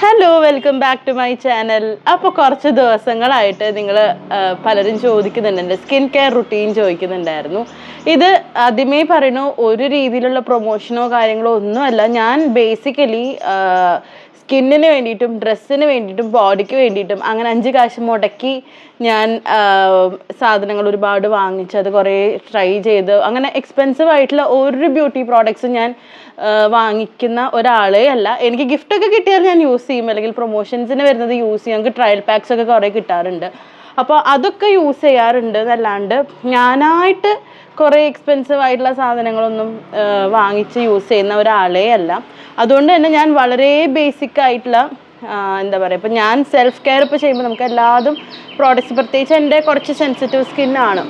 Hello, welcome back to my channel. അപ്പോൾ കുറച്ച് ദിവസങ്ങളായിട്ട് നിങ്ങൾ പലരും ചോദിക്കുന്നുണ്ട്, എൻ്റെ സ്കിൻ കെയർ റുട്ടീൻ ചോദിക്കുന്നുണ്ടായിരുന്നു. ഇത് ആദ്യമേ പറയണു, ഒരു രീതിയിലുള്ള പ്രൊമോഷനോ കാര്യങ്ങളോ ഒന്നുമല്ല. ഞാൻ ബേസിക്കലി സ്കിന്നിന് വേണ്ടിയിട്ടും ഡ്രസ്സിന് വേണ്ടിയിട്ടും ബോഡിക്ക് വേണ്ടിയിട്ടും അങ്ങനെ 5 കാശ് മുടക്കി ഞാൻ സാധനങ്ങൾ ഒരുപാട് വാങ്ങിച്ച് അത് കുറേ ട്രൈ ചെയ്ത് അങ്ങനെ എക്സ്പെൻസീവ് ആയിട്ടുള്ള ഒരു ബ്യൂട്ടി പ്രോഡക്ട്സും ഞാൻ വാങ്ങിക്കുന്ന ഒരാളേ അല്ല. എനിക്ക് ഗിഫ്റ്റൊക്കെ കിട്ടിയാൽ ഞാൻ യൂസ് ചെയ്യും, അല്ലെങ്കിൽ പ്രൊമോഷൻസിന് വരുന്നത് യൂസ് ചെയ്യും. നമുക്ക് ട്രയൽ പാക്സ് ഒക്കെ കുറേ കിട്ടാറുണ്ട്, അപ്പോൾ അതൊക്കെ യൂസ് ചെയ്യാറുണ്ട് എന്നല്ലാണ്ട് ഞാനായിട്ട് കുറേ എക്സ്പെൻസീവ് ആയിട്ടുള്ള സാധനങ്ങളൊന്നും വാങ്ങിച്ച് യൂസ് ചെയ്യുന്ന ഒരാളേ അല്ല. അതുകൊണ്ട് തന്നെ ഞാൻ വളരെ ബേസിക് ആയിട്ടുള്ള എന്താ പറയുക, ഇപ്പോൾ ഞാൻ സെൽഫ് കെയർ ഇപ്പോൾ ചെയ്യുമ്പോൾ നമുക്ക് എല്ലാതും പ്രോഡക്റ്റ്സ്, പ്രത്യേകിച്ച് എൻ്റെ കുറച്ച് സെൻസിറ്റീവ് സ്കിന്നാണ്.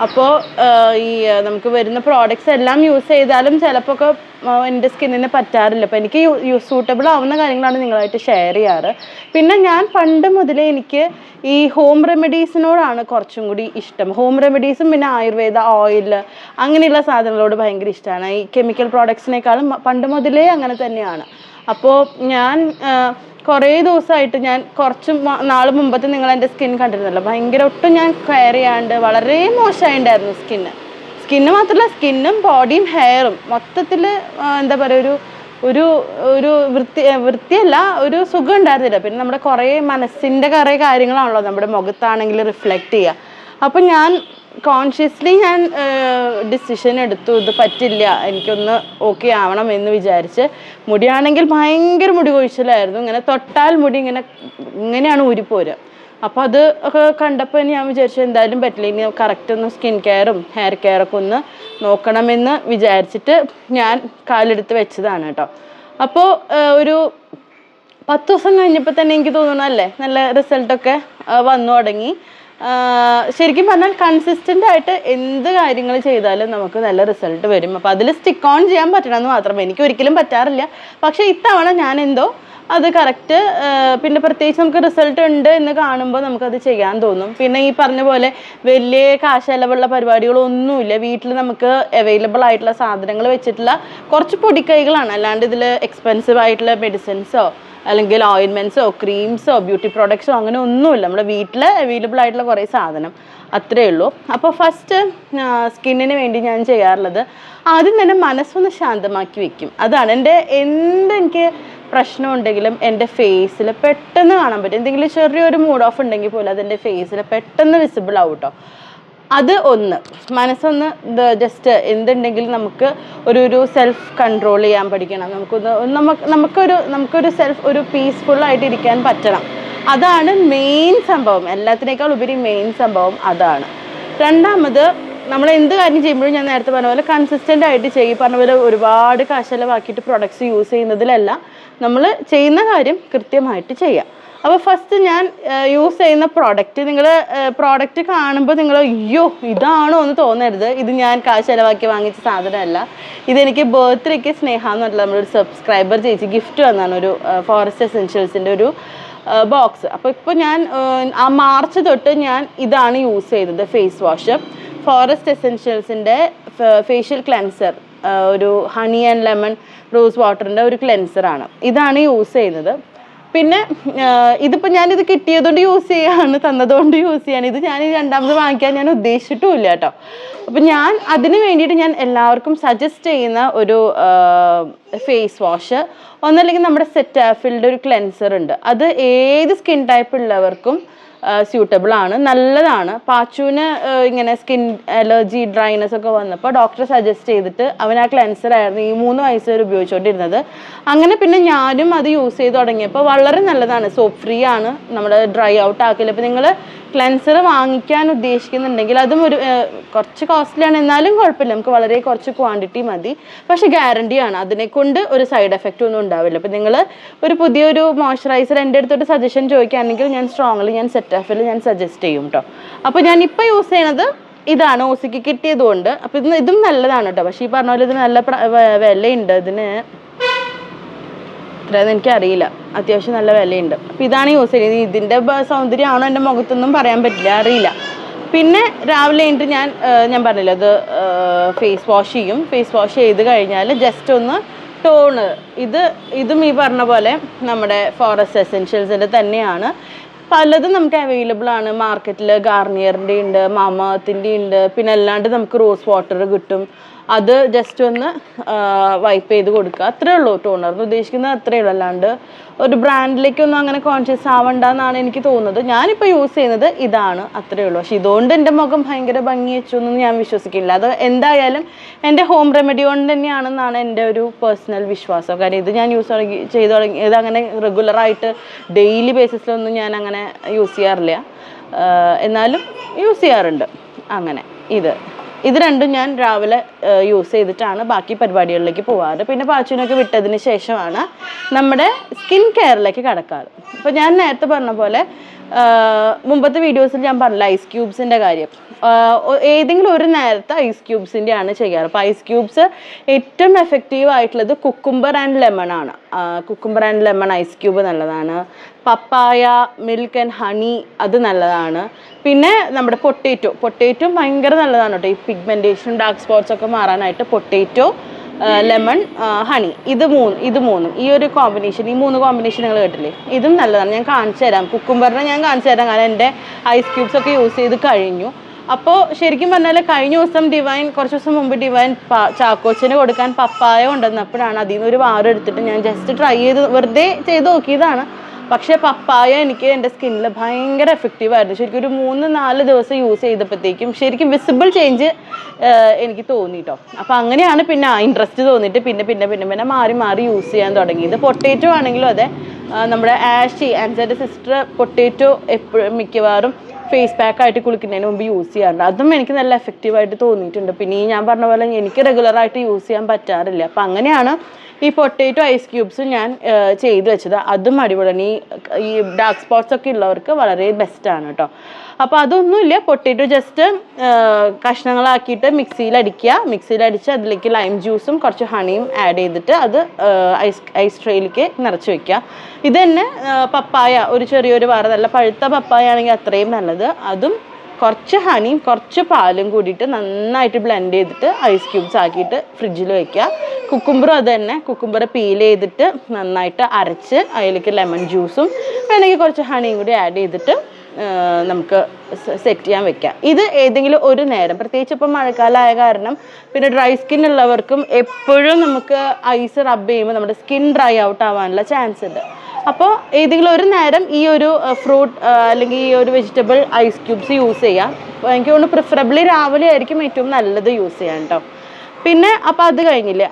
അപ്പോൾ ഈ നമുക്ക് വരുന്ന പ്രോഡക്റ്റ്സ് എല്ലാം യൂസ് ചെയ്താലും ചിലപ്പോൾ ഒക്കെ എൻ്റെ സ്കിന്നിന് പറ്റാറില്ല. അപ്പോൾ എനിക്ക് സൂട്ടബിൾ ആവുന്ന കാര്യങ്ങളാണ് നിങ്ങളായിട്ട് ഷെയർ ചെയ്യാറ്. പിന്നെ ഞാൻ പണ്ട് മുതലേ എനിക്ക് ഈ ഹോം റെമഡീസിനോടാണ് കുറച്ചും കൂടി ഇഷ്ടം. ഹോം റെമഡീസും പിന്നെ ആയുർവേദ ഓയിൽ അങ്ങനെയുള്ള സാധനങ്ങളോട് ഭയങ്കര ഇഷ്ടമാണ്. ഈ കെമിക്കൽ പ്രോഡക്ട്സിനേക്കാളും പണ്ട് മുതലേ അങ്ങനെ തന്നെയാണ്. അപ്പോൾ ഞാൻ കുറേ ദിവസമായിട്ട് ഞാൻ കുറച്ച് നാൾ മുമ്പത്തെ നിങ്ങൾ എൻ്റെ സ്കിൻ കണ്ടിരുന്നല്ലോ, ഭയങ്കര ഒട്ടും ഞാൻ കെയർ ചെയ്യാണ്ട് വളരെ മോശമായിട്ടുണ്ടായിരുന്നു സ്കിന്ന് മാത്രമല്ല, സ്കിന്നും ബോഡിയും ഹെയറും മൊത്തത്തിൽ എന്താ പറയുക, ഒരു വൃത്തിയല്ല, ഒരു സുഖം ഉണ്ടായിരുന്നില്ല. പിന്നെ നമ്മുടെ കുറേ മനസ്സിൻ്റെ കുറേ കാര്യങ്ങളാണല്ലോ നമ്മുടെ മുഖത്താണെങ്കിൽ റിഫ്ലക്റ്റ് ചെയ്യുക. അപ്പം ഞാൻ കോൺഷ്യസ്ലി ഞാൻ ഡിസിഷൻ എടുത്തു, ഇത് പറ്റില്ല, എനിക്കൊന്ന് ഓക്കെ ആവണം എന്ന് വിചാരിച്ച്. മുടിയാണെങ്കിൽ ഭയങ്കര മുടി കൊഴിച്ചിലായിരുന്നു, ഇങ്ങനെ തൊട്ടാൽ മുടി ഇങ്ങനെയാണ് ഊരിപ്പോരുക. അപ്പോൾ അത് ഒക്കെ കണ്ടപ്പോൾ ഞാൻ വിചാരിച്ചു എന്തായാലും പറ്റില്ല, ഇനി കറക്റ്റ് ഒന്ന് സ്കിൻ കെയറും ഹെയർ കെയറൊക്കെ ഒന്ന് നോക്കണമെന്ന് വിചാരിച്ചിട്ട് ഞാൻ കാലെടുത്ത് വെച്ചതാണ് കേട്ടോ. അപ്പോൾ ഒരു 10 ദിവസം കഴിഞ്ഞപ്പോൾ തന്നെ എനിക്ക് തോന്നണല്ലേ നല്ല റിസൾട്ടൊക്കെ വന്നു തുടങ്ങി. ശരിക്കും പറഞ്ഞാൽ കൺസിസ്റ്റൻ്റ് ആയിട്ട് എന്ത് കാര്യങ്ങൾ ചെയ്താലും നമുക്ക് നല്ല റിസൾട്ട് വരും. അപ്പോൾ അതിൽ സ്റ്റിക്ക് ഓൺ ചെയ്യാൻ പറ്റണമെന്ന് മാത്രമേ, എനിക്ക് ഒരിക്കലും പറ്റാറില്ല. പക്ഷേ ഇത്തവണ ഞാൻ എന്തോ അത് കറക്റ്റ്, പിന്നെ പ്രത്യേകിച്ച് നമുക്ക് റിസൾട്ട് ഉണ്ട് എന്ന് കാണുമ്പോൾ നമുക്കത് ചെയ്യാൻ തോന്നും. പിന്നെ ഈ പറഞ്ഞ പോലെ വലിയ കാശലവുള്ള പരിപാടികളൊന്നുമില്ല, വീട്ടിൽ നമുക്ക് അവൈലബിൾ ആയിട്ടുള്ള സാധനങ്ങൾ വെച്ചിട്ടുള്ള കുറച്ച് പൊടിക്കൈകളാണ്. അല്ലാണ്ട് ഇതിൽ എക്സ്പെൻസീവ് ആയിട്ടുള്ള മെഡിസിൻസോ അല്ലെങ്കിൽ ഓയിൻമെൻറ്റ്സോ ക്രീംസോ ബ്യൂട്ടി പ്രോഡക്ട്സോ അങ്ങനെ ഒന്നുമില്ല. നമ്മുടെ വീട്ടിൽ അവൈലബിൾ ആയിട്ടുള്ള കുറേ സാധനം, അത്രയേ ഉള്ളൂ. അപ്പോൾ ഫസ്റ്റ് സ്കിന്നിന് വേണ്ടി ഞാൻ ചെയ്യാറുള്ളത്, ആദ്യം തന്നെ മനസ്സൊന്ന് ശാന്തമാക്കി വെക്കും. അതാണ് എനിക്ക് പ്രശ്നം ഉണ്ടെങ്കിലും എൻ്റെ ഫേസിൽ പെട്ടെന്ന് കാണാൻ പറ്റും. എന്തെങ്കിലും ചെറിയൊരു മൂഡ് ഓഫ് ഉണ്ടെങ്കിൽ പോലും അതെൻ്റെ ഫേസിൽ പെട്ടെന്ന് വിസിബിൾ ആവും കേട്ടോ. അത് ഒന്ന് മനസ്സൊന്ന് ജസ്റ്റ് എന്തുണ്ടെങ്കിലും നമുക്ക് ഒരു സെൽഫ് കൺട്രോൾ ചെയ്യാൻ പഠിക്കണം. നമുക്കൊരു സെൽഫ് ഒരു പീസ്ഫുള്ളായിട്ട് ഇരിക്കാൻ പറ്റണം. അതാണ് മെയിൻ സംഭവം, എല്ലാത്തിനേക്കാൾ ഉപരി മെയിൻ സംഭവം അതാണ്. രണ്ടാമത്, നമ്മൾ എന്ത് കാര്യം ചെയ്യുമ്പോഴും ഞാൻ നേരത്തെ പറഞ്ഞ പോലെ കൺസിസ്റ്റൻ്റ് ആയിട്ട് ചെയ്യും. പറഞ്ഞ പോലെ ഒരുപാട് കാശലവാക്കിയിട്ട് പ്രൊഡക്ട്സ് യൂസ് ചെയ്യുന്നതിലല്ല, നമ്മൾ ചെയ്യുന്ന കാര്യം കൃത്യമായിട്ട് ചെയ്യാം. അപ്പോൾ ഫസ്റ്റ് ഞാൻ യൂസ് ചെയ്യുന്ന പ്രോഡക്റ്റ് കാണുമ്പോൾ നിങ്ങൾ അയ്യോ ഇതാണോ എന്ന് തോന്നരുത്. ഇത് ഞാൻ കാശ് ചിലവാക്കി വാങ്ങിച്ച സാധനമല്ല. ഇതെനിക്ക് ബർത്ത്ഡേക്ക് സ്നേഹ എന്ന് പറഞ്ഞിട്ട് നമ്മളൊരു സബ്സ്ക്രൈബർ ചേച്ചി ഗിഫ്റ്റ് വന്നാണ്, ഒരു ഫോറസ്റ്റ് എസെൻഷ്യൽസിൻ്റെ ഒരു ബോക്സ്. അപ്പോൾ ഇപ്പോൾ ഞാൻ ആ മാർച്ച് തൊട്ട് ഞാൻ ഇതാണ് യൂസ് ചെയ്യുന്നത്, ഫേസ് വാഷ്, ഫോറസ്റ്റ് എസെൻഷ്യൽസിൻ്റെ ഫേഷ്യൽ ക്ലെൻസർ, ഒരു ഹണി ആൻഡ് ലെമൺ റോസ് വാട്ടറിൻ്റെ ഒരു ക്ലെൻസറാണ്. ഇതാണ് യൂസ് ചെയ്യുന്നത്. പിന്നെ ഇതിപ്പോൾ ഞാനിത് കിട്ടിയതുകൊണ്ട് യൂസ് ചെയ്യാണ്, തന്നതുകൊണ്ട് യൂസ് ചെയ്യാണ്. ഇത് ഞാൻ രണ്ടാമത് വാങ്ങിക്കാൻ ഞാൻ ഉദ്ദേശിച്ചിട്ടുമില്ല കേട്ടോ. അപ്പം ഞാൻ അതിന് വേണ്ടിയിട്ട് ഞാൻ എല്ലാവർക്കും സജസ്റ്റ് ചെയ്യുന്ന ഒരു ഫേസ് വാഷ്, ഒന്നല്ലെങ്കിൽ നമ്മുടെ സെറ്റാഫിൽഡ് ഒരു ക്ലെൻസർ ഉണ്ട്. അത് ഏത് സ്കിൻ ടൈപ്പ് ഉള്ളവർക്കും സ്യൂട്ടബിൾ ആണ്, നല്ലതാണ്. പാച്ചുവിന് ഇങ്ങനെ സ്കിൻ അലർജി ഡ്രൈനെസ് ഒക്കെ വന്നപ്പോൾ ഡോക്ടർ സജസ്റ്റ് ചെയ്തിട്ട് അവൻ ആ ക്ലെൻസർ ആയിരുന്നു ഈ 3 വയസ്സ് വരെ ഉപയോഗിച്ചുകൊണ്ടിരുന്നത്. അങ്ങനെ പിന്നെ ഞാനും അത് യൂസ് ചെയ്ത് തുടങ്ങിയപ്പോൾ വളരെ നല്ലതാണ്, സോപ്പ് ഫ്രീ ആണ്, നമ്മൾ ഡ്രൈ ഔട്ട് ആക്കില്ല. അപ്പോൾ നിങ്ങൾ ക്ലെൻസർ വാങ്ങിക്കാൻ ഉദ്ദേശിക്കുന്നുണ്ടെങ്കിൽ അതും കുറച്ച് കോസ്റ്റ്ലിയാണ്, എന്നാലും കുഴപ്പമില്ല, നമുക്ക് വളരെ കുറച്ച് ക്വാണ്ടിറ്റി മതി. പക്ഷെ ഗ്യാരണ്ടിയാണ്, അതിനെക്കൊണ്ട് ഒരു സൈഡ് എഫക്റ്റ് ഒന്നും ഉണ്ടാവില്ല. അപ്പോൾ നിങ്ങൾ ഒരു പുതിയൊരു മോയ്സ്ചറൈസർ എൻ്റെ അടുത്തൊരു സജഷൻ ചോദിക്കുകയാണെങ്കിൽ ഞാൻ സ്ട്രോങ്ലി ഞാൻ സെറ്റാഫിൽ ഞാൻ സജസ്റ്റ് ചെയ്യും കേട്ടോ. അപ്പോൾ ഞാനിപ്പോൾ യൂസ് ചെയ്യണത് ഇതാണ്, ഓസിക്ക് കിട്ടിയതുകൊണ്ട്. അപ്പോൾ ഇതും നല്ലതാണ് കേട്ടോ. പക്ഷേ ഈ പറഞ്ഞ പോലെ ഇത് നല്ല വിലയുണ്ട്, ഇതിന് ഇത്രയെന്ന് എനിക്കറിയില്ല, അത്യാവശ്യം നല്ല വിലയുണ്ട്. അപ്പോൾ ഇതാണ് യൂസ് ചെയ്യുന്നത്. ഇതിൻ്റെ സൗന്ദര്യമാണോ എൻ്റെ മുഖത്തൊന്നും പറയാൻ പറ്റില്ല, അറിയില്ല. പിന്നെ രാവിലെ കഴിഞ്ഞിട്ട് ഞാൻ പറഞ്ഞില്ല അത് ഫേസ് വാഷ് ചെയ്യും. ഫേസ് വാഷ് ചെയ്ത് കഴിഞ്ഞാൽ ജസ്റ്റ് ഒന്ന് ടോണർ ഇതും ഈ പറഞ്ഞ പോലെ നമ്മുടെ ഫോറസ്റ്റ് എസെൻഷ്യൽസിൻ്റെ തന്നെയാണ്. പലതും നമുക്ക് അവൈലബിൾ ആണ് മാർക്കറ്റിൽ. ഗാർണിയറിൻ്റെ ഉണ്ട്, മാമാത്തിൻ്റെ ഉണ്ട്, പിന്നെ അല്ലാണ്ട് നമുക്ക് റോസ് വാട്ടർ കിട്ടും. അത് ജസ്റ്റ് ഒന്ന് വൈപ്പ് ചെയ്ത് കൊടുക്കുക, അത്രേ ഉള്ളൂ. ടോണർന്ന് ഉദ്ദേശിക്കുന്നത് അത്രേ ഉള്ളൂ, അല്ലാണ്ട് ഒരു ബ്രാൻഡിലേക്കൊന്നും അങ്ങനെ കോൺഷ്യസ് ആവണ്ടെന്നാണ് എനിക്ക് തോന്നുന്നത്. ഞാനിപ്പോൾ യൂസ് ചെയ്യുന്നത് ഇതാണ്, അത്രേ ഉള്ളൂ. പക്ഷെ ഇതുകൊണ്ട് എൻ്റെ മുഖം ഭയങ്കര ഭംഗി വെച്ചൊന്നും ഞാൻ വിശ്വസിക്കില്ല. അത് എന്തായാലും എൻ്റെ ഹോം റെമഡി കൊണ്ട് തന്നെയാണെന്നാണ് എൻ്റെ ഒരു പേഴ്സണൽ വിശ്വാസം. കാര്യം ഇത് ഞാൻ ചെയ്ത് തുടങ്ങി, ഇത് അങ്ങനെ റെഗുലറായിട്ട് ഡെയിലി ബേസിസിലൊന്നും ഞാൻ അങ്ങനെ യൂസ് ചെയ്യാറില്ല, എന്നാലും യൂസ് ചെയ്യാറുണ്ട്. അങ്ങനെ ഇത് രണ്ടും ഞാൻ രാവിലെ യൂസ് ചെയ്തിട്ടാണ് ബാക്കി പരിപാടികളിലേക്ക് പോകാറ്. പിന്നെ പാച്ചുവിനൊക്കെ വിട്ടതിന് ശേഷമാണ് നമ്മുടെ സ്കിൻ കെയറിലേക്ക് കടക്കാറ്. അപ്പോൾ ഞാൻ നേരത്തെ പറഞ്ഞ പോലെ മുമ്പത്തെ വീഡിയോസിൽ ഞാൻ പറഞ്ഞില്ല ഐസ് ക്യൂബ്സിൻ്റെ കാര്യം. ഏതെങ്കിലും ഒരു നേരത്തെ ഐസ് ക്യൂബ്സിൻ്റെ ആണ് ചെയ്യാറ്. അപ്പോൾ ഐസ് ക്യൂബ്സ് ഏറ്റവും എഫക്റ്റീവ് ആയിട്ടുള്ളത് കുക്കുംബർ ആൻഡ് ലെമൺ ആണ്. Cucumber and lemon ice cube നല്ലതാണ്. പപ്പായ, മിൽക്ക് ആൻഡ് ഹണി അത് നല്ലതാണ്. പിന്നെ നമ്മുടെ പൊട്ടേറ്റോ ഭയങ്കര നല്ലതാണ് കേട്ടോ. ഈ പിഗ്മെൻറ്റേഷനും ഡാർക്ക് സ്പോട്ട്സ് ഒക്കെ മാറാനായിട്ട് പൊട്ടേറ്റോ, ലെമൺ, ഹണി ഇത് മൂന്നും ഈ ഒരു കോമ്പിനേഷൻ, ഈ 3 കോമ്പിനേഷൻ നിങ്ങൾ കേട്ടില്ലേ, ഇതും നല്ലതാണ്. ഞാൻ കാണിച്ചു തരാം. കുക്കുംബറിനെ ഞാൻ കാണിച്ചു തരാം, കാരണം എൻ്റെ ഐസ് ക്യൂബ്സ് ഒക്കെ യൂസ് ചെയ്ത് കഴിഞ്ഞു. അപ്പോൾ ശരിക്കും പറഞ്ഞാൽ കഴിഞ്ഞ ദിവസം കുറച്ച് ദിവസം മുമ്പ് ഡിവൈൻ ചാക്കോച്ചിന് കൊടുക്കാൻ പപ്പായ കൊണ്ടുവന്നപ്പോഴാണ് അതിൽ നിന്ന് ഒരു വാരം എടുത്തിട്ട് ഞാൻ ജസ്റ്റ് ട്രൈ ചെയ്ത് വെറുതെ ചെയ്ത് നോക്കിയതാണ്. പക്ഷേ പപ്പായ എനിക്ക് എൻ്റെ സ്കിന്നിൽ ഭയങ്കര എഫക്റ്റീവായിരുന്നു. ശരിക്കും ഒരു 3-4 ദിവസം യൂസ് ചെയ്തപ്പോഴത്തേക്കും ശരിക്കും വിസിബിൾ ചേഞ്ച് എനിക്ക് തോന്നി കേട്ടോ. അപ്പോൾ അങ്ങനെയാണ് പിന്നെ ഇൻട്രസ്റ്റ് തോന്നിയിട്ട് പിന്നെ മാറി യൂസ് ചെയ്യാൻ തുടങ്ങിയത്. പൊട്ടേറ്റോ ആണെങ്കിലും അതെ, നമ്മുടെ ആൻസയുടെ സിസ്റ്റർ പൊട്ടേറ്റോ എപ്പോഴും മിക്കവാറും ഫേസ് പാക്ക് ആയിട്ട് കുളിക്കുന്നതിന് മുമ്പ് യൂസ് ചെയ്യാറുണ്ട്. അതും എനിക്ക് നല്ല എഫക്റ്റീവായിട്ട് തോന്നിയിട്ടുണ്ട്. പിന്നെ ഈ ഞാൻ പറഞ്ഞ പോലെ എനിക്ക് റെഗുലറായിട്ട് യൂസ് ചെയ്യാൻ പറ്റാറില്ല. അപ്പം അങ്ങനെയാണ് ഈ പൊട്ടേറ്റോ ഐസ് ക്യൂബ്സും ഞാൻ ചെയ്ത് വെച്ചത്. അതും അടിപൊളിയാണ്. ഈ ഡാർക്ക് സ്പോട്ട്സ് ഒക്കെ ഉള്ളവർക്ക് വളരെ ബെസ്റ്റാണ് കേട്ടോ. അപ്പോൾ അതൊന്നുമില്ല, പൊട്ടേറ്റോ ജസ്റ്റ് കഷ്ണങ്ങളാക്കിയിട്ട് മിക്സിയിലടിച്ച് അതിലേക്ക് ലൈം ജ്യൂസും കുറച്ച് ഹണിയും ആഡ് ചെയ്തിട്ട് അത് ഐസ് ട്രേയിലേക്ക് നിറച്ച് വെക്കുക. ഇത് തന്നെ പപ്പായ, ഒരു ചെറിയൊരു വാറ, നല്ല പഴുത്ത പപ്പായ ആണെങ്കിൽ അത്രയും നല്ലത്. അതും കുറച്ച് ഹണിയും കുറച്ച് പാലും കൂടിയിട്ട് നന്നായിട്ട് ബ്ലെൻഡ് ചെയ്തിട്ട് ഐസ് ക്യൂബ്സ് ആക്കിയിട്ട് ഫ്രിഡ്ജിൽ വയ്ക്കുക. കുക്കുംബറും അത് തന്നെ, കുക്കുംബർ പീൽ ചെയ്തിട്ട് നന്നായിട്ട് അരച്ച് അതിലേക്ക് ലെമൺ ജ്യൂസും വേണമെങ്കിൽ കുറച്ച് ഹണിയും കൂടി ആഡ് ചെയ്തിട്ട് നമുക്ക് സെറ്റ് ചെയ്യാൻ വെക്കാം. ഇത് ഏതെങ്കിലും ഒരു നേരം, പ്രത്യേകിച്ച് ഇപ്പം മഴക്കാലമായ കാരണം പിന്നെ ഡ്രൈ സ്കിൻ ഉള്ളവർക്കും എപ്പോഴും നമുക്ക് ഐസ് റബ്ബ് ചെയ്യുമ്പോൾ നമ്മുടെ സ്കിൻ ഡ്രൈ ഔട്ട് ആവാനുള്ള ചാൻസ് ഉണ്ട്. അപ്പോൾ ഏതെങ്കിലും ഒരു നേരം ഈ ഒരു ഫ്രൂട്ട് അല്ലെങ്കിൽ ഈ ഒരു വെജിറ്റബിൾ ഐസ് ക്യൂബ്സ് യൂസ് ചെയ്യാം. അപ്പോൾ എനിക്ക് തോന്നുന്നു പ്രിഫറബിളി രാവിലെ ആയിരിക്കും ഏറ്റവും നല്ലത് യൂസ് ചെയ്യാൻ കേട്ടോ. പിന്നെ അപ്പോൾ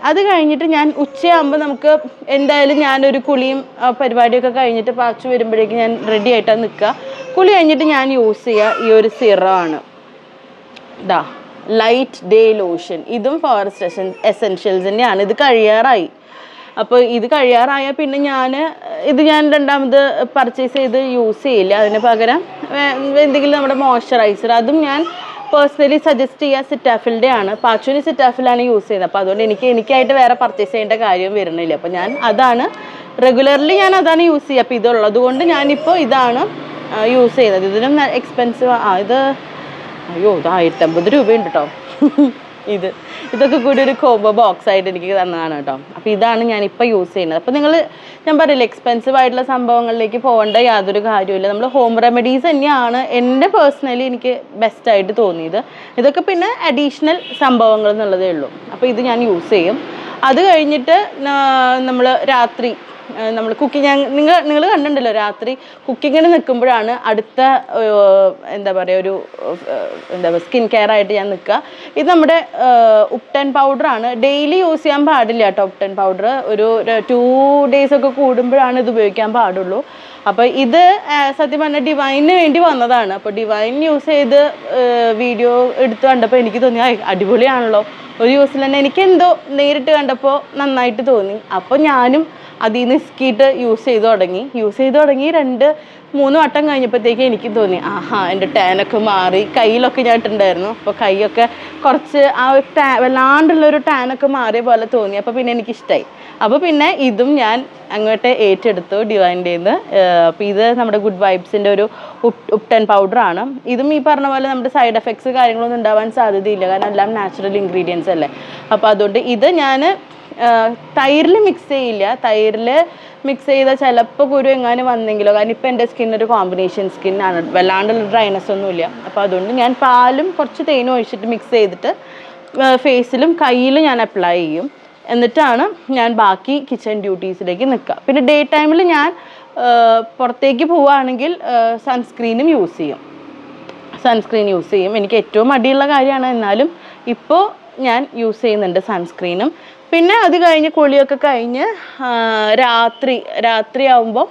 അത് കഴിഞ്ഞിട്ട് ഞാൻ ഉച്ചയാകുമ്പോൾ നമുക്ക് എന്തായാലും ഞാനൊരു കുളിയും പരിപാടിയൊക്കെ കഴിഞ്ഞിട്ട് പാച്ചു വരുമ്പോഴേക്കും ഞാൻ റെഡി ആയിട്ടാണ് നിൽക്കുക. കുളി കഴിഞ്ഞിട്ട് ഞാൻ യൂസ് ചെയ്യുക ഈ ഒരു സിറമാണ്, ലൈറ്റ് ഡേ ലോഷൻ. ഇതും ഫോറസ്റ്റ് എസെൻഷ്യൽസിൻ്റെയാണ്. ഇത് കഴിയാറായി. അപ്പോൾ ഇത് കഴിയാറായാൽ പിന്നെ ഞാൻ രണ്ടാമത് പർച്ചേസ് ചെയ്ത് യൂസ് ചെയ്യില്ല. അതിന് പകരം എന്തെങ്കിലും നമ്മുടെ മോയ്സ്ചറൈസർ, അതും ഞാൻ പേഴ്സണലി സജസ്റ്റ് ചെയ്യുക സിറ്റാഫിലിൻ്റെ ആണ്. പാച്ചുവിന് സിറ്റാഫിലാണ് യൂസ് ചെയ്യുന്നത്. അപ്പോൾ അതുകൊണ്ട് എനിക്കായിട്ട് വേറെ പർച്ചേസ് ചെയ്യേണ്ട കാര്യം വരുന്നില്ല. അപ്പോൾ ഞാൻ റെഗുലർലി അതാണ് യൂസ് ചെയ്യുക. അപ്പോൾ ഇതുള്ളത് കൊണ്ട് ഞാനിപ്പോൾ ഇതാണ് യൂസ് ചെയ്യുന്നത്. ഇതിനും എക്സ്പെൻസീവ്. ഇത് 1050 രൂപയുണ്ട് കേട്ടോ. ഇതൊക്കെ കൂടി ഒരു കോംബോ ബോക്സ് ആയിട്ട് എനിക്ക് തന്നതാണ് കേട്ടോ. അപ്പോൾ ഇതാണ് ഞാനിപ്പോൾ യൂസ് ചെയ്യുന്നത്. അപ്പോൾ ഞാൻ പറയില്ല, എക്സ്പെൻസീവ് ആയിട്ടുള്ള സംഭവങ്ങളിലേക്ക് പോകേണ്ട യാതൊരു കാര്യമില്ല. നമ്മൾ ഹോം റെമഡീസ് തന്നെയാണ് എൻ്റെ പേഴ്സണലി എനിക്ക് ബെസ്റ്റായിട്ട് തോന്നിയത്. ഇതൊക്കെ പിന്നെ അഡീഷണൽ സംഭവങ്ങൾ എന്നുള്ളതേ ഉള്ളൂ. അപ്പോൾ ഇത് ഞാൻ യൂസ് ചെയ്യും. അത് കഴിഞ്ഞിട്ട് നമ്മൾ രാത്രി കുക്കിങ്, നിങ്ങൾ കണ്ടിട്ടുണ്ടല്ലോ, രാത്രി കുക്കിങ്ങിന് നിൽക്കുമ്പോഴാണ് അടുത്ത സ്കിൻ കെയർ ആയിട്ട് ഞാൻ നിൽക്കുക. ഇത് നമ്മുടെ ഉപ്ടൻ പൗഡറാണ്. ഡെയിലി യൂസ് ചെയ്യാൻ പാടില്ല കേട്ടോ. ഉപ്ടൻ പൗഡർ ഒരു 2 days ഒക്കെ കൂടുമ്പോഴാണ് ഇത് ഉപയോഗിക്കാൻ പാടുള്ളൂ. അപ്പോൾ ഇത് സത്യം പറഞ്ഞാൽ ഡിവൈനിന് വേണ്ടി വന്നതാണ്. അപ്പോൾ ഡിവൈൻ യൂസ് ചെയ്ത് വീഡിയോ എടുത്ത് കണ്ടപ്പോൾ എനിക്ക് തോന്നി അടിപൊളിയാണല്ലോ, ഒരു യൂസിൽ തന്നെ എനിക്കെന്തോ നേരിട്ട് കണ്ടപ്പോൾ നന്നായിട്ട് തോന്നി. അപ്പോൾ ഞാനും അതിൽ നിന്ന് ഇസ്കിയിട്ട് യൂസ് ചെയ്ത് തുടങ്ങി 2-3 വട്ടം കഴിഞ്ഞപ്പോഴത്തേക്ക് എനിക്ക് തോന്നി എൻ്റെ ടാനൊക്കെ മാറി. കയ്യിലൊക്കെ ഞാൻ ഇട്ടുണ്ടായിരുന്നു. അപ്പോൾ കൈയൊക്കെ കുറച്ച് ആ ഒരു വല്ലാണ്ടുള്ളൊരു ടാനൊക്കെ മാറിയ പോലെ തോന്നി. അപ്പോൾ പിന്നെ എനിക്കിഷ്ടമായി. അപ്പോൾ പിന്നെ ഇതും ഞാൻ അങ്ങോട്ട് ഏറ്റെടുത്തു ഡിവൈൻ്റെ നിന്ന്. അപ്പോൾ ഇത് നമ്മുടെ ഗുഡ് വൈബ്സിൻ്റെ ഒരു ഉപ്ടൻ പൗഡറാണ്. ഇതും ഈ പറഞ്ഞ പോലെ നമ്മുടെ സൈഡ് എഫക്ട്സ് കാര്യങ്ങളൊന്നും ഉണ്ടാവാൻ സാധ്യതയില്ല, കാരണം എല്ലാം നാച്ചുറൽ ഇൻഗ്രീഡിയൻസ് അല്ലേ. അപ്പോൾ അതുകൊണ്ട് ഇത് ഞാൻ തൈരിൽ മിക്സ് ചെയ്യില്ല. തൈരിൽ മിക്സ് ചെയ്താൽ ചിലപ്പോൾ കുരു എങ്ങാനും വന്നെങ്കിലോ, കാരണം ഇപ്പം എൻ്റെ സ്കിന്നൊരു കോമ്പിനേഷൻ സ്കിന്നാണ്, വല്ലാണ്ടുള്ള ഡ്രൈനെസ് ഒന്നുമില്ല. അപ്പോൾ അതുകൊണ്ട് ഞാൻ പാലും കുറച്ച് തേനും ഒഴിച്ചിട്ട് മിക്സ് ചെയ്തിട്ട് ഫേസിലും കയ്യിലും ഞാൻ അപ്ലൈ ചെയ്യും. എന്നിട്ടാണ് ഞാൻ ബാക്കി കിച്ചൺ ഡ്യൂട്ടീസിലേക്ക് നിൽക്കുക. പിന്നെ ഡേ ടൈമിൽ ഞാൻ പുറത്തേക്ക് പോവുകയാണെങ്കിൽ സൺസ്ക്രീനും യൂസ് ചെയ്യും. എനിക്ക് ഏറ്റവും മടിയുള്ള കാര്യമാണ്, എന്നാലും ഇപ്പോൾ ഞാൻ യൂസ് ചെയ്യുന്നുണ്ട് സൺസ്ക്രീനും. പിന്നെ അത് കഴിഞ്ഞ് കുളിയൊക്കെ കഴിഞ്ഞ് രാത്രിയാവുമ്പോൾ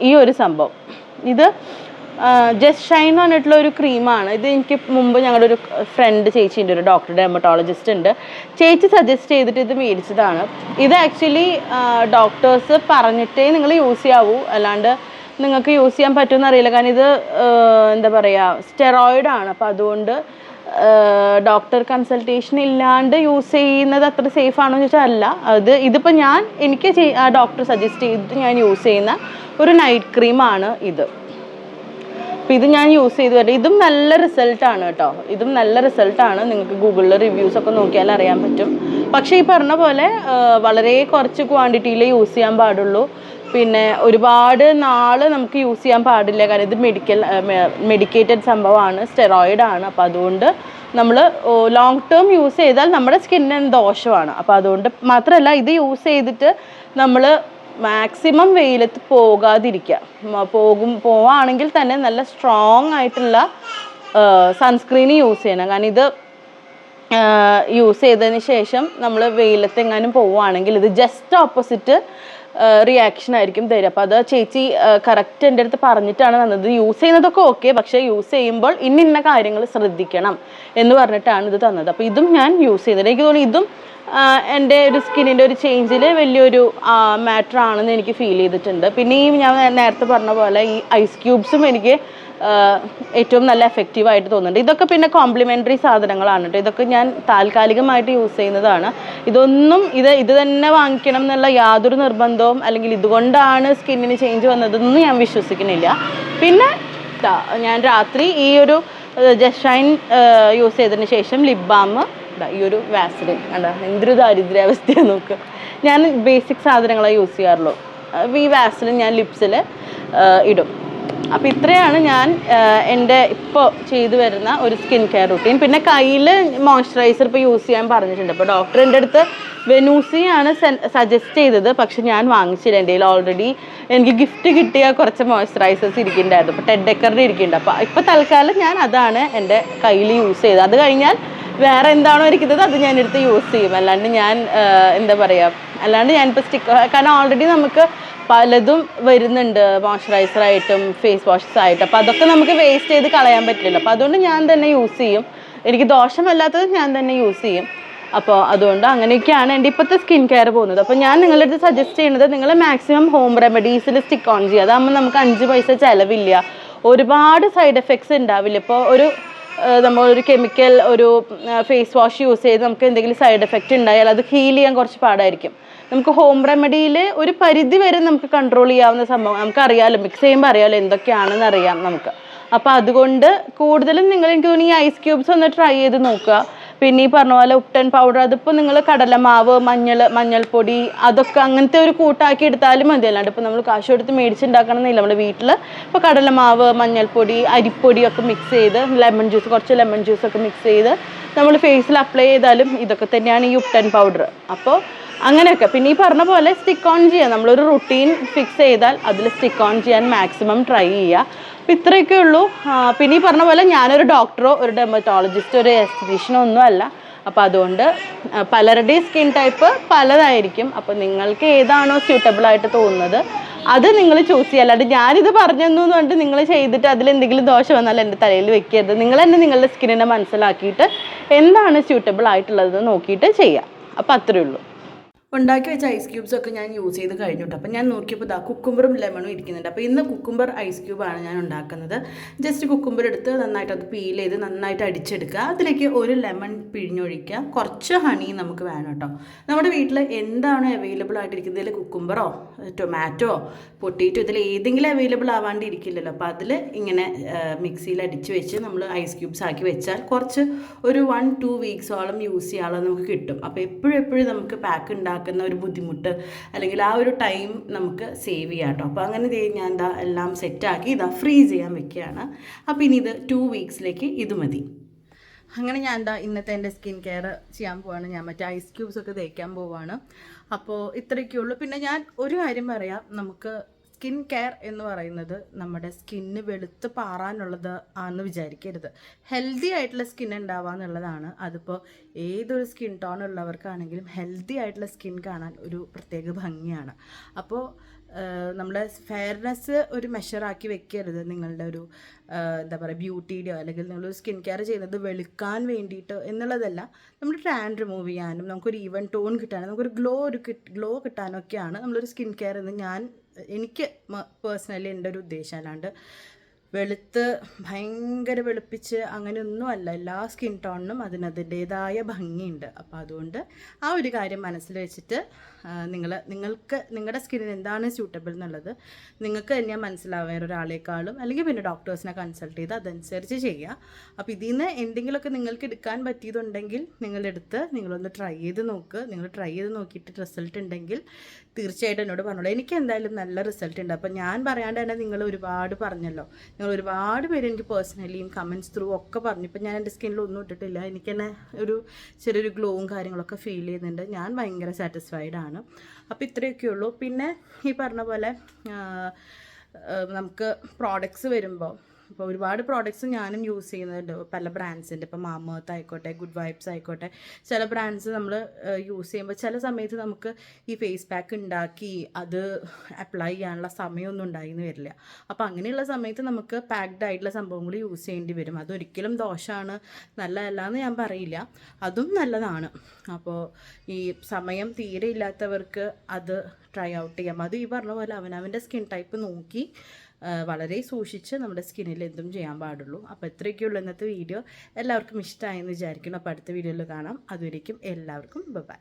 ഈ ഒരു സംഭവം, ഇത് ജസ്റ്റ് ഷൈൻ എന്ന് പറഞ്ഞിട്ടുള്ള ഒരു ക്രീമാണ്. ഇത് എനിക്ക് മുമ്പ് ഞങ്ങളുടെ ഒരു ഫ്രണ്ട് ചേച്ചിൻ്റെ, ഒരു ഡോക്ടർ ഡെർമറ്റോളജിസ്റ്റ് ഉണ്ട്, ചേച്ചി സജസ്റ്റ് ചെയ്തിട്ട് ഇത് മേടിച്ചതാണ്. ഇത് ആക്ച്വലി ഡോക്ടേഴ്സ് പറഞ്ഞിട്ടേ നിങ്ങൾ യൂസ് ചെയ്യാവൂ, അല്ലാണ്ട് നിങ്ങൾക്ക് യൂസ് ചെയ്യാൻ പറ്റുമെന്ന് അറിയില്ല. കാരണം ഇത് എന്താ പറയുക, സ്റ്റെറോയിഡാണ്. അപ്പോൾ അതുകൊണ്ട് ഡോക്ടർ കൺസൾട്ടേഷൻ ഇല്ലാണ്ട് യൂസ് ചെയ്യുന്നത് അത്ര സേഫ് ആണോ എന്ന് ചോദിച്ചാൽ അല്ല. ഇതിപ്പോൾ എനിക്ക് ഡോക്ടർ സജസ്റ്റ് ചെയ്തിട്ട് ഞാൻ യൂസ് ചെയ്യുന്ന ഒരു നൈറ്റ് ക്രീമാണ് ഇത്. അപ്പോൾ ഇത് ഞാൻ യൂസ് ചെയ്ത് വരാം. ഇതും നല്ല റിസൾട്ടാണ് കേട്ടോ, നിങ്ങൾക്ക് ഗൂഗിളിൽ റിവ്യൂസൊക്കെ നോക്കിയാൽ അറിയാൻ പറ്റും. പക്ഷേ ഈ പറഞ്ഞ പോലെ വളരെ കുറച്ച് ക്വാണ്ടിറ്റിയിൽ യൂസ് ചെയ്യാൻ പാടുള്ളൂ. പിന്നെ ഒരുപാട് നാൾ നമുക്ക് യൂസ് ചെയ്യാൻ പാടില്ല, കാരണം ഇത് മെഡിക്കേറ്റഡ് സംഭവമാണ്, സ്റ്റെറോയിഡാണ്. അപ്പോൾ അതുകൊണ്ട് നമ്മൾ ലോങ് ടേം യൂസ് ചെയ്താൽ നമ്മുടെ സ്കിന്നിന് ദോഷമാണ്. അപ്പോൾ അതുകൊണ്ട് മാത്രമല്ല, ഇത് യൂസ് ചെയ്തിട്ട് നമ്മൾ മാക്സിമം വെയിലത്ത് പോകാതിരിക്കുക. പോവുകയാണെങ്കിൽ തന്നെ നല്ല സ്ട്രോങ് ആയിട്ടുള്ള സൺസ്ക്രീൻ യൂസ് ചെയ്യണം. കാരണം ഇത് യൂസ് ചെയ്തതിന് ശേഷം നമ്മൾ വെയിലത്ത് എങ്ങാനും പോവുകയാണെങ്കിൽ ഇത് ജസ്റ്റ് ഓപ്പോസിറ്റ് റിയാക്ഷൻ ആയിരിക്കും തരിക. അപ്പോൾ അത് ചേച്ചി കറക്റ്റ് എൻ്റെ അടുത്ത് പറഞ്ഞിട്ടാണ് തന്നത്. യൂസ് ചെയ്യുന്നതൊക്കെ ഓക്കെ, പക്ഷേ യൂസ് ചെയ്യുമ്പോൾ ഇന്ന കാര്യങ്ങൾ ശ്രദ്ധിക്കണം എന്ന് പറഞ്ഞിട്ടാണ് ഇത് തന്നത്. അപ്പോൾ ഇതും ഞാൻ യൂസ് ചെയ്തിട്ട് എനിക്ക് തോന്നുന്നു ഇതും എൻ്റെ ഒരു സ്കിന്നിൻ്റെ ഒരു ചേഞ്ചിൽ വലിയൊരു മാറ്റർ ആണെന്ന് എനിക്ക് ഫീൽ ചെയ്തിട്ടുണ്ട്. പിന്നെ ഈ ഞാൻ നേരത്തെ പറഞ്ഞ പോലെ ഈ ഐസ് ക്യൂബ്സും എനിക്ക് ഏറ്റവും നല്ല എഫക്റ്റീവായിട്ട് തോന്നുന്നുണ്ട്. ഇതൊക്കെ പിന്നെ കോംപ്ലിമെൻ്ററി സാധനങ്ങളാണ് കേട്ടോ. ഇതൊക്കെ ഞാൻ താൽക്കാലികമായിട്ട് യൂസ് ചെയ്യുന്നതാണ്. ഇതൊന്നും ഇത് തന്നെ വാങ്ങിക്കണം എന്നുള്ള യാതൊരു നിർബന്ധവും, അല്ലെങ്കിൽ ഇതുകൊണ്ടാണ് സ്കിന്നിന് ചേഞ്ച് വന്നതെന്നും ഞാൻ വിശ്വസിക്കുന്നില്ല. പിന്നെ ഞാൻ രാത്രി ഈ ഒരു ജസ്റ്റ് ഷൈൻ യൂസ് ചെയ്തതിന് ശേഷം ലിപ് ബാം, ഈ ഒരു വാസലിൻ കണ്ട എന്തൊരു ദാരിദ്ര്യാവസ്ഥയാണ് നോക്ക്. ഞാൻ ബേസിക് സാധനങ്ങളെ യൂസ് ചെയ്യാറുള്ളൂ. ഈ വാസലിൻ ഞാൻ ലിപ്സിൽ ഇടും. അപ്പോൾ ഇത്രയാണ് ഞാൻ എൻ്റെ ഇപ്പോൾ ചെയ്തു വരുന്ന ഒരു സ്കിൻ കെയർ റുട്ടീൻ. പിന്നെ കയ്യിൽ മോയ്സ്ചറൈസർ ഇപ്പോൾ യൂസ് ചെയ്യാൻ പറഞ്ഞിട്ടുണ്ട്. അപ്പോൾ ഡോക്ടർ എൻ്റെ അടുത്ത് വെനൂസിയാണ് സജസ്റ്റ് ചെയ്തത്, പക്ഷെ ഞാൻ വാങ്ങിച്ചില്ല. എൻ്റെ കയ്യിൽ ഓൾറെഡി എനിക്ക് ഗിഫ്റ്റ് കിട്ടിയ കുറച്ച് മോയ്സ്ചറൈസേഴ്സ് ഇരിക്കുന്നുണ്ടായിരുന്നു. ഇപ്പോൾ ടെഡ് ഡെക്കറിൻ്റെ ഇരിക്കുന്നുണ്ട്. അപ്പോൾ ഇപ്പോൾ തൽക്കാലം ഞാൻ അതാണ് എൻ്റെ കയ്യിൽ യൂസ് ചെയ്തത്. അത് കഴിഞ്ഞാൽ വേറെ എന്താണോ ഇരിക്കുന്നത് അത് ഞാനെടുത്ത് യൂസ് ചെയ്യും. അല്ലാണ്ട് ഞാൻ എന്താ പറയുക, അല്ലാണ്ട് ഞാനിപ്പോൾ കാരണം ഓൾറെഡി നമുക്ക് പലതും വരുന്നുണ്ട്, മോയ്സ്ചറൈസറായിട്ടും ഫേസ് വാഷസ് ആയിട്ടും. അപ്പോൾ അതൊക്കെ നമുക്ക് വേസ്റ്റ് ചെയ്ത് കളയാൻ പറ്റില്ലല്ലോ. അപ്പോൾ അതുകൊണ്ട് ഞാൻ തന്നെ യൂസ് ചെയ്യും. എനിക്ക് ദോഷമല്ലാത്തത് ഞാൻ തന്നെ യൂസ് ചെയ്യും. അപ്പോൾ അതുകൊണ്ട് അങ്ങനെയൊക്കെയാണ് എൻ്റെ ഇപ്പോഴത്തെ സ്കിൻ കെയർ പോകുന്നത്. അപ്പോൾ ഞാൻ നിങ്ങളുടെ അടുത്ത് സജസ്റ്റ് ചെയ്യുന്നത്, നിങ്ങൾ മാക്സിമം ഹോം റെമഡീസിൽ സ്റ്റിക്ക് ഓൺ ചെയ്യുക. അതാകുമ്പോൾ നമുക്ക് 5 പൈസ ചിലവില്ല, ഒരുപാട് സൈഡ് എഫക്ട്സ് ഉണ്ടാവില്ല. ഇപ്പോൾ നമ്മളൊരു കെമിക്കൽ ഒരു ഫേസ് വാഷ് യൂസ് ചെയ്ത് നമുക്ക് എന്തെങ്കിലും സൈഡ് എഫക്റ്റ് ഉണ്ടായാൽ അത് ഹീൽ ചെയ്യാൻ കുറച്ച് പാടായിരിക്കും. നമുക്ക് ഹോം റെമഡിയിൽ ഒരു പരിധി വരെ നമുക്ക് കൺട്രോൾ ചെയ്യാവുന്ന സംഭവം നമുക്കറിയാമല്ലോ, മിക്സ് ചെയ്യുമ്പോൾ അറിയാമല്ലോ എന്തൊക്കെയാണെന്ന് അറിയാം നമുക്ക്. അപ്പോൾ അതുകൊണ്ട് കൂടുതലും എനിക്ക് തോന്നുന്നു ഈ ഐസ് ക്യൂബ്സ് ഒന്ന് ട്രൈ ചെയ്ത് നോക്കുക. പിന്നെ ഈ പറഞ്ഞ പോലെ ഉപ്ടൻ പൗഡർ, അതിപ്പോൾ നിങ്ങൾ കടലമാവ്, മഞ്ഞൾപ്പൊടി അതൊക്കെ അങ്ങനത്തെ ഒരു കൂട്ടാക്കി എടുത്താലും മതി. അല്ലാണ്ട് ഇപ്പോൾ നമ്മൾ കാശ് കൊടുത്ത് മേടിച്ചുണ്ടാക്കണം എന്നില്ല. നമ്മുടെ വീട്ടിൽ ഇപ്പോൾ കടലമാവ്, മഞ്ഞൾപ്പൊടി, അരിപ്പൊടിയൊക്കെ മിക്സ് ചെയ്ത് കുറച്ച് ലെമൺ ജ്യൂസൊക്കെ മിക്സ് ചെയ്ത് നമ്മൾ ഫേസിൽ അപ്ലൈ ചെയ്താലും ഇതൊക്കെ തന്നെയാണ് ഈ ഉപ്ടൻ പൗഡർ. അപ്പോൾ അങ്ങനെയൊക്കെ. പിന്നെ ഈ പറഞ്ഞ പോലെ സ്റ്റിക്ക് ഓൺ ചെയ്യുക, നമ്മളൊരു റുട്ടീൻ ഫിക്സ് ചെയ്താൽ അതിൽ സ്റ്റിക്ക് ഓൺ ചെയ്യാൻ മാക്സിമം ട്രൈ ചെയ്യുക. അപ്പോൾ ഇത്രയൊക്കെ ഉള്ളൂ. പിന്നെ ഈ പറഞ്ഞ പോലെ ഞാനൊരു ഡോക്ടറോ ഒരു ഡെർമറ്റോളജിസ്റ്റോ ഒരു എസ്തറ്റീഷ്യനോ ഒന്നും അല്ല. അപ്പോൾ അതുകൊണ്ട് പലരുടെയും സ്കിൻ ടൈപ്പ് പലതായിരിക്കും. അപ്പോൾ നിങ്ങൾക്ക് ഏതാണോ സ്യൂട്ടബിൾ ആയിട്ട് തോന്നുന്നത് അത് നിങ്ങൾ ചൂസ് ചെയ്യുക. അല്ലാണ്ട് ഞാനിത് പറഞ്ഞെന്നു പറഞ്ഞിട്ട് നിങ്ങൾ ചെയ്തിട്ട് അതിലെന്തെങ്കിലും ദോഷം വന്നാൽ എൻ്റെ തലയിൽ വെക്കരുത്. നിങ്ങൾ തന്നെ നിങ്ങളുടെ സ്കിന്നിനെ മനസ്സിലാക്കിയിട്ട് എന്താണ് സ്യൂട്ടബിൾ ആയിട്ടുള്ളതെന്ന് നോക്കിയിട്ട് ചെയ്യുക. അപ്പോൾ അത്രയേ ഉള്ളൂ. ഉണ്ടാക്കി വെച്ച ഐസ് ക്യൂബ്സ് ഒക്കെ ഞാൻ യൂസ് ചെയ്ത് കഴിഞ്ഞിട്ട് അപ്പോൾ ഞാൻ നോക്കിയപ്പോൾ ഇതാ കുക്കുംബറും ലെമണും ഇരിക്കുന്നുണ്ട്. അപ്പോൾ ഇന്ന് കുക്കുംബർ ഐസ് ക്യൂബാണ് ഞാൻ ഉണ്ടാക്കുന്നത്. ജസ്റ്റ് കുക്കുംബർ എടുത്ത് നന്നായിട്ട് അത് പീൽ ചെയ്ത് നന്നായിട്ട് അടിച്ചെടുക്കുക. അതിലേക്ക് ഒരു ലെമൺ പിഴിഞ്ഞൊഴിക്കുക. കുറച്ച് ഹണി നമുക്ക് വേണം കേട്ടോ. നമ്മുടെ വീട്ടിൽ എന്താണ് അവൈലബിൾ ആയിട്ടിരിക്കുന്നത്, ഇതിൽ കുക്കുംബറോ ടൊമാറ്റോ പൊട്ടിറ്റോ ഇതിൽ ഏതെങ്കിലും അവൈലബിൾ ആവാണ്ടിരിക്കില്ലല്ലോ. അപ്പോൾ അതിൽ ഇങ്ങനെ മിക്സിയിൽ അടിച്ച് വെച്ച് നമ്മൾ ഐസ് ക്യൂബ്സ് ആക്കി വെച്ചാൽ കുറച്ച് ഒരു 1-2 വീക്സോളം യൂസ് ചെയ്യാനുള്ള നമുക്ക് കിട്ടും. അപ്പോൾ എപ്പോഴും നമുക്ക് പാക്ക് ഉണ്ടാക്കുന്ന ഒരു ബുദ്ധിമുട്ട് അല്ലെങ്കിൽ ആ ഒരു ടൈം നമുക്ക് സേവ് ചെയ്യാം കേട്ടോ. അപ്പോൾ അങ്ങനെ ഞാൻ എന്താ എല്ലാം സെറ്റാക്കി ഇതാ ഫ്രീസ് ചെയ്യാൻ വെക്കുകയാണ്. അപ്പോൾ ഇനി ഇത് 2 വീക്സിലേക്ക് ഇത് മതി. അങ്ങനെ ഞാൻ എന്താ ഇന്നത്തെ എൻ്റെ സ്കിൻ കെയർ ചെയ്യാൻ പോവാണ്. ഞാൻ മറ്റേ ഐസ് ക്യൂബ്സ് ഒക്കെ തേക്കാൻ പോവാണ്. അപ്പോൾ ഇത്രയൊക്കെയുള്ളൂ. പിന്നെ ഞാൻ ഒരു കാര്യം പറയാം, നമുക്ക് സ്കിൻ കെയർ എന്ന് പറയുന്നത് നമ്മുടെ സ്കിന്ന് വെളുത്ത് പാറാനുള്ളത് ആണെന്ന് വിചാരിക്കരുത്. ഹെൽത്തി ആയിട്ടുള്ള സ്കിൻ ഉണ്ടാവുക എന്നുള്ളതാണ്. അതിപ്പോൾ ഏതൊരു സ്കിൻ ടോൺ ഉള്ളവർക്കാണെങ്കിലും ഹെൽത്തി ആയിട്ടുള്ള സ്കിൻ കാണാൻ ഒരു പ്രത്യേക ഭംഗിയാണ്. അപ്പോൾ നമ്മുടെ ഫെയർനെസ് ഒരു മെഷറാക്കി വെക്കരുത്. നിങ്ങളുടെ ഒരു എന്താ പറയുക ബ്യൂട്ടിയുടെയോ അല്ലെങ്കിൽ നിങ്ങളൊരു സ്കിൻ കെയർ ചെയ്യുന്നത് വെളുക്കാൻ വേണ്ടിയിട്ട് എന്നുള്ളതല്ല. നമ്മുടെ ടാൻ റിമൂവ് ചെയ്യാനും നമുക്കൊരു ഈവൻ ടോൺ കിട്ടാനും നമുക്കൊരു ഗ്ലോ കിട്ടാനൊക്കെയാണ് നമ്മളൊരു സ്കിൻ കെയർ എന്ന് എനിക്ക് പേഴ്സണലി എൻ്റെ ഒരു ഉദ്ദേശം. അല്ലാണ്ട് വെളുത്ത് ഭയങ്കര വെളുപ്പിച്ച് അങ്ങനെയൊന്നുമല്ല. എല്ലാ സ്കിൻ ടോണിനും അതിൻ്റേതായ ഭംഗിയുണ്ട്. അപ്പോൾ അതുകൊണ്ട് ആ ഒരു കാര്യം മനസ്സിൽ വെച്ചിട്ട് നിങ്ങൾക്ക് നിങ്ങളുടെ സ്കിന്നിന് എന്താണ് സ്യൂട്ടബിൾ എന്നുള്ളത് നിങ്ങൾക്ക് തന്നെയാണ് മനസ്സിലാവുക, വേറൊരാളെക്കാളും. അല്ലെങ്കിൽ പിന്നെ ഡോക്ടേഴ്സിനെ കൺസൾട്ട് ചെയ്ത് അതനുസരിച്ച് ചെയ്യുക. അപ്പോൾ ഇതിൽ നിന്ന് എന്തെങ്കിലുമൊക്കെ നിങ്ങൾക്ക് എടുക്കാൻ പറ്റിയതുണ്ടെങ്കിൽ നിങ്ങളൊന്ന് ട്രൈ ചെയ്ത് നോക്കുക. നിങ്ങൾ ട്രൈ ചെയ്ത് നോക്കിയിട്ട് റിസൾട്ട് ഉണ്ടെങ്കിൽ തീർച്ചയായിട്ടും എന്നോട് പറഞ്ഞോളൂ. എനിക്ക് എന്തായാലും നല്ല റിസൾട്ട് ഉണ്ട്. അപ്പോൾ ഞാൻ പറയാണ്ട് തന്നെ നിങ്ങൾ ഒരുപാട് പറഞ്ഞല്ലോ. നിങ്ങൾ ഒരുപാട് പേര് എനിക്ക് പേഴ്സണലിയും കമൻറ്റ്സ് ത്രൂ ഒക്കെ പറഞ്ഞു. ഇപ്പം ഞാൻ എൻ്റെ സ്കിന്നിൽ ഒന്നും ഇട്ടിട്ടില്ല, എനിക്ക് തന്നെ ഒരു ചെറിയൊരു ഗ്ലോവും കാര്യങ്ങളൊക്കെ ഫീൽ ചെയ്യുന്നുണ്ട്. ഞാൻ ഭയങ്കര സാറ്റിസ്ഫൈഡ് ആണ്. അപ്പോൾ ഇത്രയൊക്കെ ഉള്ളൂ. പിന്നെ ഈ പറഞ്ഞ പോലെ നമുക്ക് പ്രോഡക്ട്സ് വരുമ്പോൾ ഇപ്പോൾ ഒരുപാട് പ്രോഡക്ട്സ് ഞാനും യൂസ് ചെയ്യുന്നുണ്ട്, പല ബ്രാൻഡ്സിൻ്റെ. ഇപ്പോൾ മാമേർത്ത് ആയിക്കോട്ടെ, ഗുഡ് വൈബ്സ് ആയിക്കോട്ടെ, ചില ബ്രാൻഡ്സ് നമ്മൾ യൂസ് ചെയ്യുമ്പോൾ ചില സമയത്ത് നമുക്ക് ഈ ഫേസ് പാക്ക് ഉണ്ടാക്കി അത് അപ്ലൈ ചെയ്യാനുള്ള സമയമൊന്നും ഉണ്ടായിന്ന് വരില്ല. അപ്പോൾ അങ്ങനെയുള്ള സമയത്ത് നമുക്ക് പാക്ഡ് ആയിട്ടുള്ള സംഭവങ്ങൾ യൂസ് ചെയ്യേണ്ടി വരും. അതൊരിക്കലും ദോഷമാണ്, നല്ലതല്ല എന്ന് ഞാൻ പറയില്ല, അതും നല്ലതാണ്. അപ്പോൾ ഈ സമയം തീരെ ഇല്ലാത്തവർക്ക് അത് ട്രൈ ഔട്ട് ചെയ്യാം. അത് ഈ പറഞ്ഞ പോലെ അവനവൻ്റെ സ്കിൻ ടൈപ്പ് നോക്കി വളരെ സൂക്ഷിച്ച് നമ്മുടെ സ്കിന്നിൽ എന്തും ചെയ്യാൻ പാടുള്ളൂ. അപ്പോൾ ഇത്രയൊക്കെയുള്ളൂ ഇന്നത്തെ വീഡിയോ. എല്ലാവർക്കും ഇഷ്ടമായെന്ന് വിചാരിക്കുന്നു. അപ്പോൾ അടുത്ത വീഡിയോയിൽ കാണാം. അതുവരേക്കും എല്ലാവർക്കും ബൈ.